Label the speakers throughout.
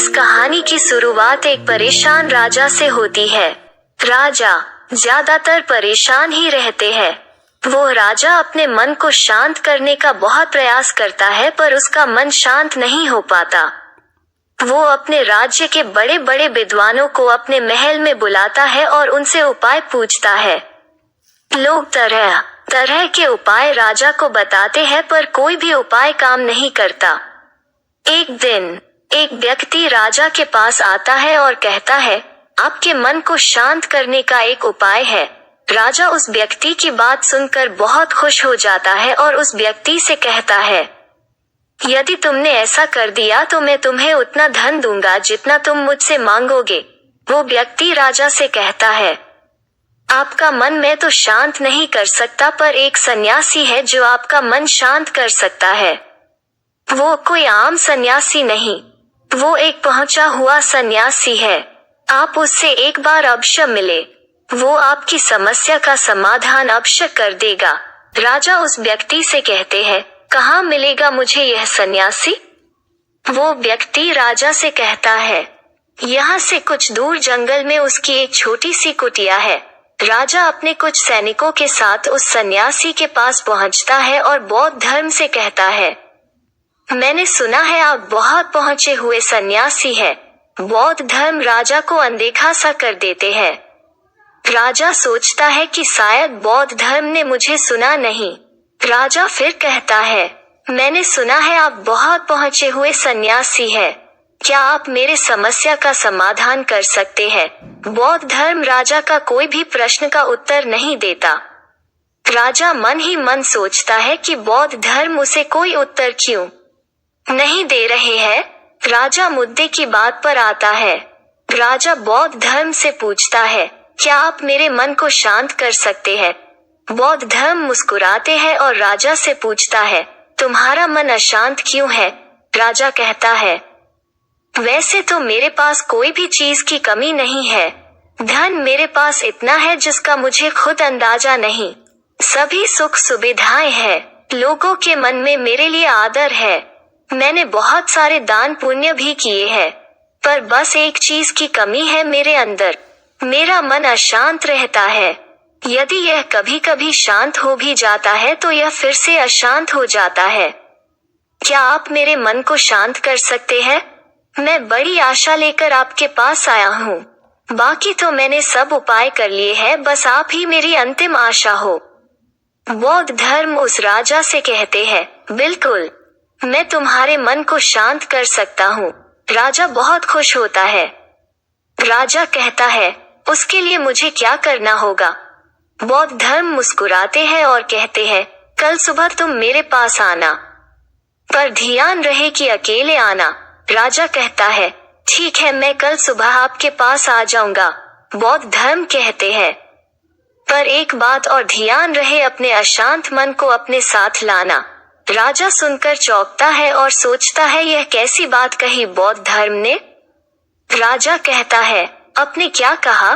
Speaker 1: इस कहानी की शुरुआत एक परेशान राजा से होती है। राजा ज्यादातर परेशान ही रहते हैं। वो राजा अपने मन को शांत करने का बहुत प्रयास करता है, पर उसका मन शांत नहीं हो पाता। वो अपने राज्य के बड़े बड़े विद्वानों को अपने महल में बुलाता है और उनसे उपाय पूछता है। लोग तरह तरह के उपाय राजा को बताते हैं, पर कोई भी उपाय काम नहीं करता। एक दिन एक व्यक्ति राजा के पास आता है और कहता है, आपके मन को शांत करने का एक उपाय है। राजा उस व्यक्ति की बात सुनकर बहुत खुश हो जाता है और उस व्यक्ति से कहता है, यदि तुमने ऐसा कर दिया तो मैं तुम्हें उतना धन दूंगा जितना तुम मुझसे मांगोगे। वो व्यक्ति राजा से कहता है, आपका मन मैं तो शांत नहीं कर सकता, पर एक सन्यासी है जो आपका मन शांत कर सकता है। वो कोई आम सन्यासी नहीं, वो एक पहुंचा हुआ सन्यासी है। आप उससे एक बार अवश्य मिले, वो आपकी समस्या का समाधान अवश्य कर देगा। राजा उस व्यक्ति से कहते हैं, कहाँ मिलेगा मुझे यह सन्यासी? वो व्यक्ति राजा से कहता है, यहाँ से कुछ दूर जंगल में उसकी एक छोटी सी कुटिया है। राजा अपने कुछ सैनिकों के साथ उस सन्यासी के पास पहुंचता है और बौद्ध धर्म से कहता है, मैंने सुना है आप बहुत पहुंचे हुए सन्यासी हैं। बौद्ध धर्म राजा को अनदेखा सा कर देते हैं। राजा सोचता है कि शायद बौद्ध धर्म ने मुझे सुना नहीं। राजा फिर कहता है, मैंने सुना है आप बहुत पहुंचे हुए सन्यासी हैं। क्या आप मेरे समस्या का समाधान कर सकते हैं? बौद्ध धर्म राजा का कोई भी प्रश्न का उत्तर नहीं देता। राजा मन ही मन सोचता है कि बौद्ध धर्म उसे कोई उत्तर क्यों नहीं दे रहे हैं। राजा मुद्दे की बात पर आता है। राजा बौद्ध धर्म से पूछता है, क्या आप मेरे मन को शांत कर सकते हैं? बौद्ध धर्म मुस्कुराते हैं और राजा से पूछता है, तुम्हारा मन अशांत क्यों है? राजा कहता है, वैसे तो मेरे पास कोई भी चीज की कमी नहीं है। धन मेरे पास इतना है जिसका मुझे खुद अंदाजा नहीं। सभी सुख सुविधाएं हैं। लोगों के मन में मेरे लिए आदर है। मैंने बहुत सारे दान पुण्य भी किए हैं, पर बस एक चीज की कमी है मेरे अंदर। मेरा मन अशांत रहता है। यदि यह कभी कभी शांत हो भी जाता है तो यह फिर से अशांत हो जाता है। क्या आप मेरे मन को शांत कर सकते हैं? मैं बड़ी आशा लेकर आपके पास आया हूँ। बाकी तो मैंने सब उपाय कर लिए हैं, बस आप ही मेरी अंतिम आशा हो। बौद्ध धर्म उस राजा से कहते हैं, बिल्कुल, मैं तुम्हारे मन को शांत कर सकता हूँ। राजा बहुत खुश होता है। राजा कहता है, उसके लिए मुझे क्या करना होगा? बौद्ध धर्म मुस्कुराते हैं और कहते हैं, कल सुबह तुम मेरे पास आना, पर ध्यान रहे कि अकेले आना। राजा कहता है, ठीक है, मैं कल सुबह आपके पास आ जाऊंगा। बौद्ध धर्म कहते हैं, पर एक बात और ध्यान रहे, अपने अशांत मन को अपने साथ लाना। राजा सुनकर चौंकता है और सोचता है, यह कैसी बात कही बौद्ध धर्म ने? राजा कहता है, आपने क्या कहा?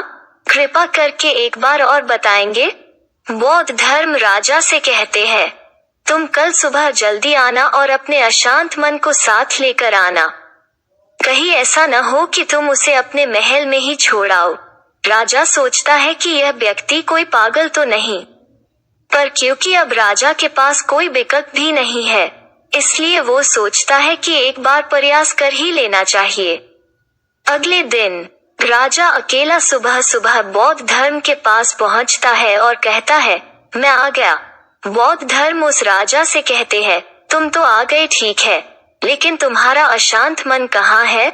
Speaker 1: कृपा करके एक बार और बताएंगे? बौद्ध धर्म राजा से कहते हैं, तुम कल सुबह जल्दी आना और अपने अशांत मन को साथ लेकर आना। कहीं ऐसा न हो कि तुम उसे अपने महल में ही छोड़ आओ। राजा सोचता है कि यह व्यक्ति कोई पागल तो नहीं, पर क्योंकि अब राजा के पास कोई विकल्प भी नहीं है, इसलिए वो सोचता है कि एक बार प्रयास कर ही लेना चाहिए। अगले दिन राजा अकेला सुबह सुबह बौद्ध धर्म के पास पहुंचता है और कहता है, मैं आ गया। बौद्ध धर्म उस राजा से कहते हैं, तुम तो आ गए ठीक है, लेकिन तुम्हारा अशांत मन कहाँ है?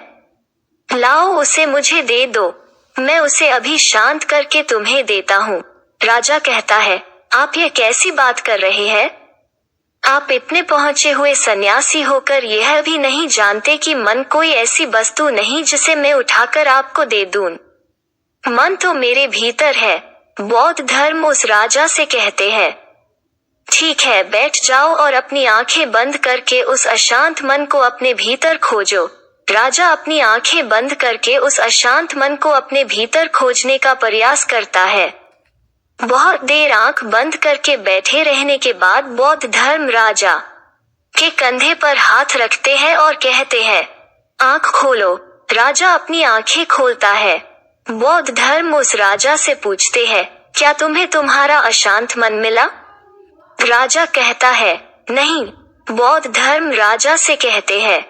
Speaker 1: लाओ उसे मुझे दे दो, मैं उसे अभी शांत करके तुम्हें देता हूँ। राजा कहता है, आप ये कैसी बात कर रहे हैं? आप इतने पहुंचे हुए सन्यासी होकर यह भी नहीं जानते कि मन कोई ऐसी वस्तु नहीं जिसे मैं उठाकर आपको दे दूं। मन तो मेरे भीतर है। बौद्ध धर्म उस राजा से कहते हैं, ठीक है, बैठ जाओ और अपनी आंखें बंद करके उस अशांत मन को अपने भीतर खोजो। राजा अपनी आंखें बंद करके उस अशांत मन को अपने भीतर खोजने का प्रयास करता है। बहुत देर आंख बंद करके बैठे रहने के बाद बौद्ध धर्म राजा के कंधे पर हाथ रखते हैं और कहते हैं, आंख खोलो। राजा अपनी आंखें खोलता है। बौद्ध धर्म उस राजा से पूछते हैं, क्या तुम्हें तुम्हारा अशांत मन मिला? राजा कहता है, नहीं। बौद्ध धर्म राजा से कहते हैं,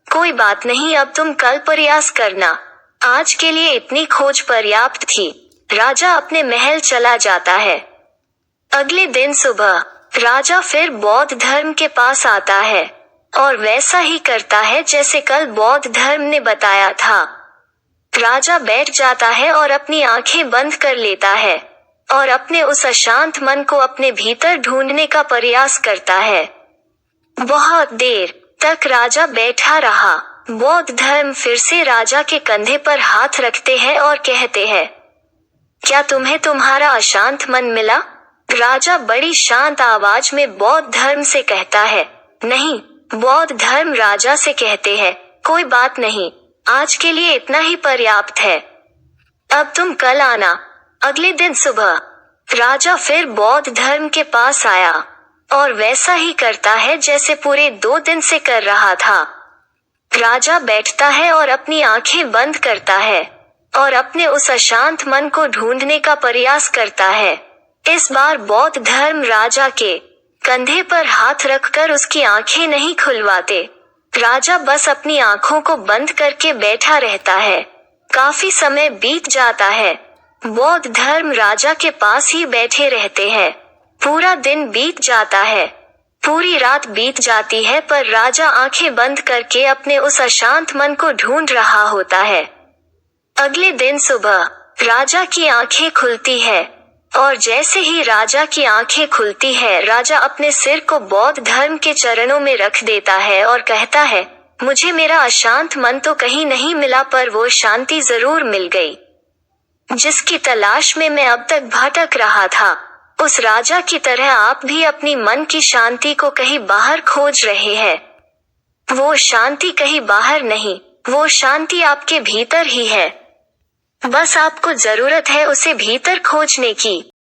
Speaker 1: कोई बात नहीं, अब तुम कल प्रयास करना। आज के लिए इतनी खोज पर्याप्त थी। राजा अपने महल चला जाता है। अगले दिन सुबह राजा फिर बौद्ध धर्म के पास आता है और वैसा ही करता है जैसे कल बौद्ध धर्म ने बताया था। राजा बैठ जाता है और अपनी आंखें बंद कर लेता है और अपने उस अशांत मन को अपने भीतर ढूंढने का प्रयास करता है। बहुत देर तक राजा बैठा रहा। बौद्ध धर्म फिर से राजा के कंधे पर हाथ रखते हैं और कहते हैं, क्या तुम्हें तुम्हारा अशांत मन मिला? राजा बड़ी शांत आवाज में बौद्ध धर्म से कहता है, नहीं। बौद्ध धर्म राजा से कहते हैं, कोई बात नहीं, आज के लिए इतना ही पर्याप्त है। अब तुम कल आना। अगले दिन सुबह राजा फिर बौद्ध धर्म के पास आया और वैसा ही करता है जैसे पूरे 2 दिन से कर रहा था। राजा बैठता है और अपनी आंखें बंद करता है और अपने उस अशांत मन को ढूंढने का प्रयास करता है। इस बार बौद्ध धर्म राजा के कंधे पर हाथ रखकर उसकी आंखें नहीं खुलवाते। राजा बस अपनी आंखों को बंद करके बैठा रहता है। काफी समय बीत जाता है। बौद्ध धर्म राजा के पास ही बैठे रहते हैं। पूरा दिन बीत जाता है, पूरी रात बीत जाती है, पर राजा आंखें बंद करके अपने उस अशांत मन को ढूंढ रहा होता है। अगले दिन सुबह राजा की आंखें खुलती है और जैसे ही राजा की आंखें खुलती है, राजा अपने सिर को बौद्ध धर्म के चरणों में रख देता है और कहता है, मुझे मेरा अशांत मन तो कहीं नहीं मिला, पर वो शांति जरूर मिल गई जिसकी तलाश में मैं अब तक भटक रहा था। उस राजा की तरह आप भी अपनी मन की शांति को कहीं बाहर खोज रहे हैं। वो शांति कहीं बाहर नहीं, वो शांति आपके भीतर ही है। बस आपको जरूरत है उसे भीतर खोजने की।